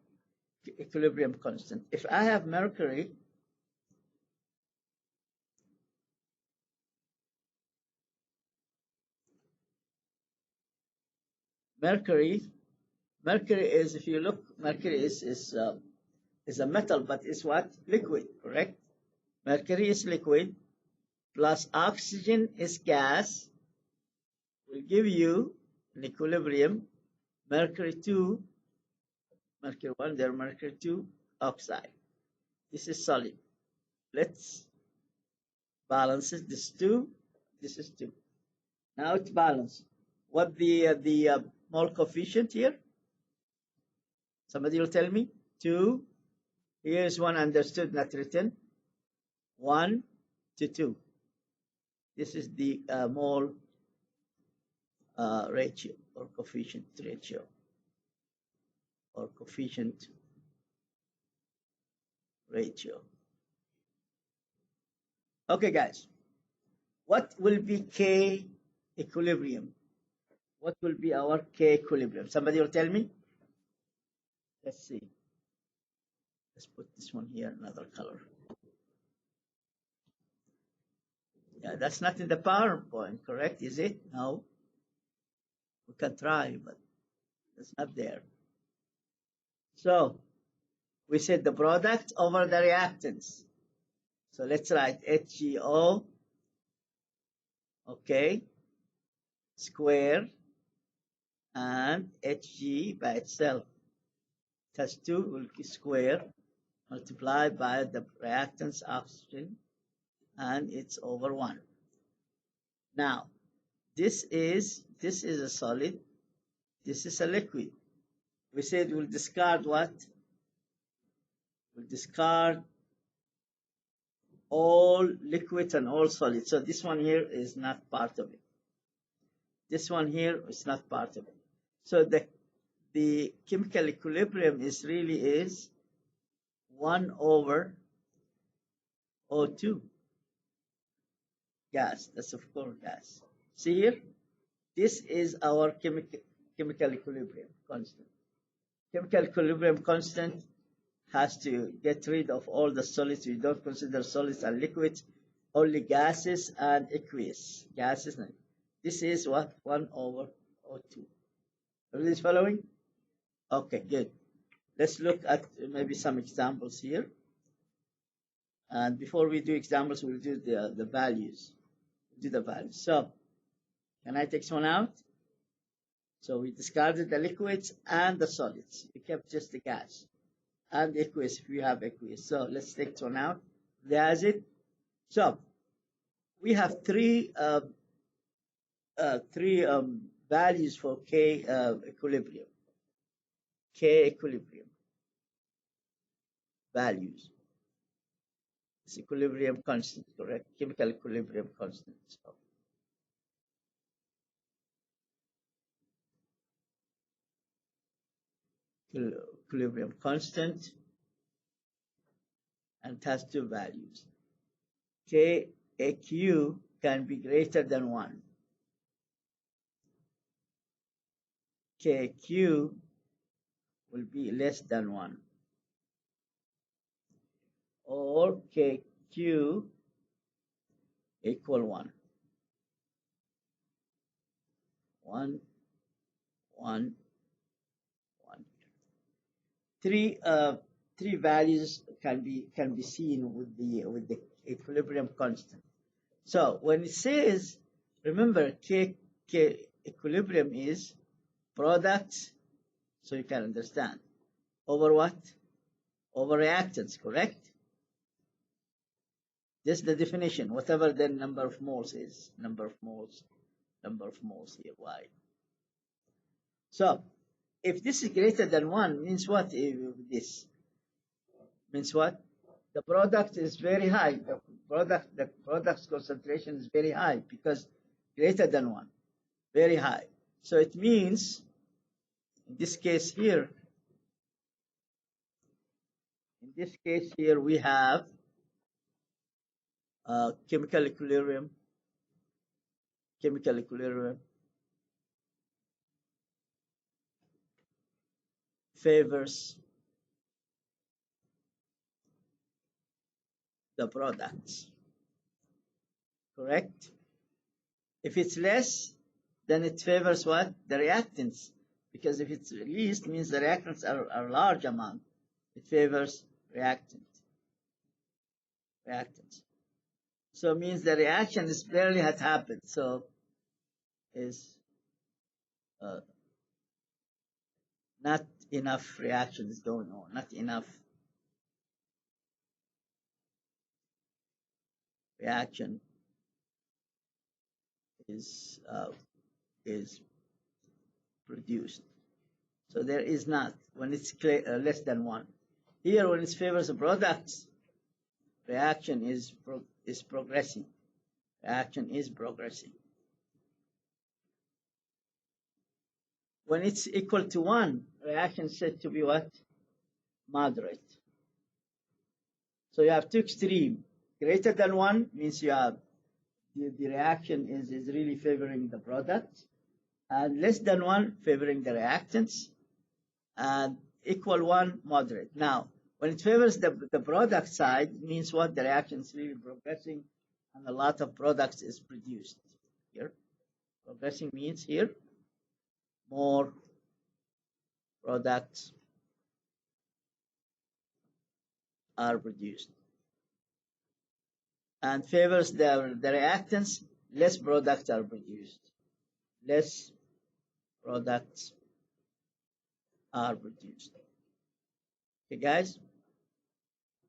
equilibrium constant. If I have mercury, mercury is, if you look, mercury is a metal, but it's what? Liquid, correct? Mercury is liquid, plus oxygen is gas, will give you an equilibrium, mercury 2, mercury 1, there mercury 2, oxide. This is solid. Let's balance it. This 2, this is 2. Now it's balanced. What the mole coefficient here? Somebody will tell me? 2. Here is 1 understood, not written. 1 to 2. This is the mole ratio, or coefficient ratio, or coefficient ratio. Okay, guys. What will be K equilibrium? What will be our K equilibrium? Somebody will tell me? Let's see. Let's put this one here, another color. Yeah, that's not in the PowerPoint, correct? Is it? No. We can try, but it's not there. So we said the product over the reactants. So let's write HGO, okay, square, and Hg by itself. It has 2 will be square multiplied by the reactants oxygen, and it's over 1. Now, this is a solid, this is a liquid. We said we'll discard what? We'll discard all liquids and all solids. So this one here is not part of it. This one here is not part of it. So the chemical equilibrium is really 1 over O2. Gas, that's of course gas. See here? This is our chemical equilibrium constant. Chemical equilibrium constant has to get rid of all the solids. We don't consider solids and liquids, only gases and aqueous. Gases. This is what? 1 over O2. Everybody's following? Okay, good. Let's look at maybe some examples here. And before we do examples, we'll do the values. We'll do the values. So, can I take this one out? So we discarded the liquids and the solids. We kept just the gas and aqueous if we have aqueous. So let's take this one out. There's it. So we have three values for K equilibrium. K equilibrium. values. It's equilibrium constant, correct? Chemical equilibrium constant. So equilibrium constant, and it has two values. KAQ can be greater than 1. KQ will be less than 1. Or KQ equal 1. 1, 1, 1. Three values can be seen with the equilibrium constant. So when it says, remember, K equilibrium is products, so you can understand, over what? Over reactants, correct? This is the definition, whatever the number of moles is, number of moles here, Y. So if this is greater than 1, means what? This means what? The product is very high. The product's concentration is very high because greater than 1, very high. So it means, in this case here, we have chemical equilibrium favors the products, correct? If it's less, then it favors what? The reactants, because if it's least, means the reactants are large amount. It favors reactants. So it means the reaction is barely has happened, so is not enough reaction is going on, not enough reaction is produced. So there is not when it's less than 1. Here, when it favors the products, reaction is progressing. Reaction is progressing. When it's equal to 1, reaction is said to be what? Moderate. So you have two extremes. Greater than 1 means you have the reaction is really favoring the product, and less than 1 favoring the reactants, and equal 1 moderate. Now, when it favors the product side, it means what? The reaction is really progressing, and a lot of products is produced here. Progressing means here more products are produced, and favors the reactants, less products are produced. Less products are produced. Okay, guys?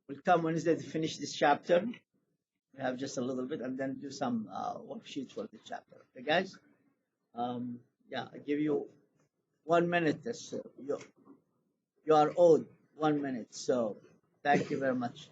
We'll come Wednesday to finish this chapter. We have just a little bit, and then do some worksheets for the chapter. Okay, guys? Yeah, I give you 1 minute. You are owed 1 minute. So thank you very much.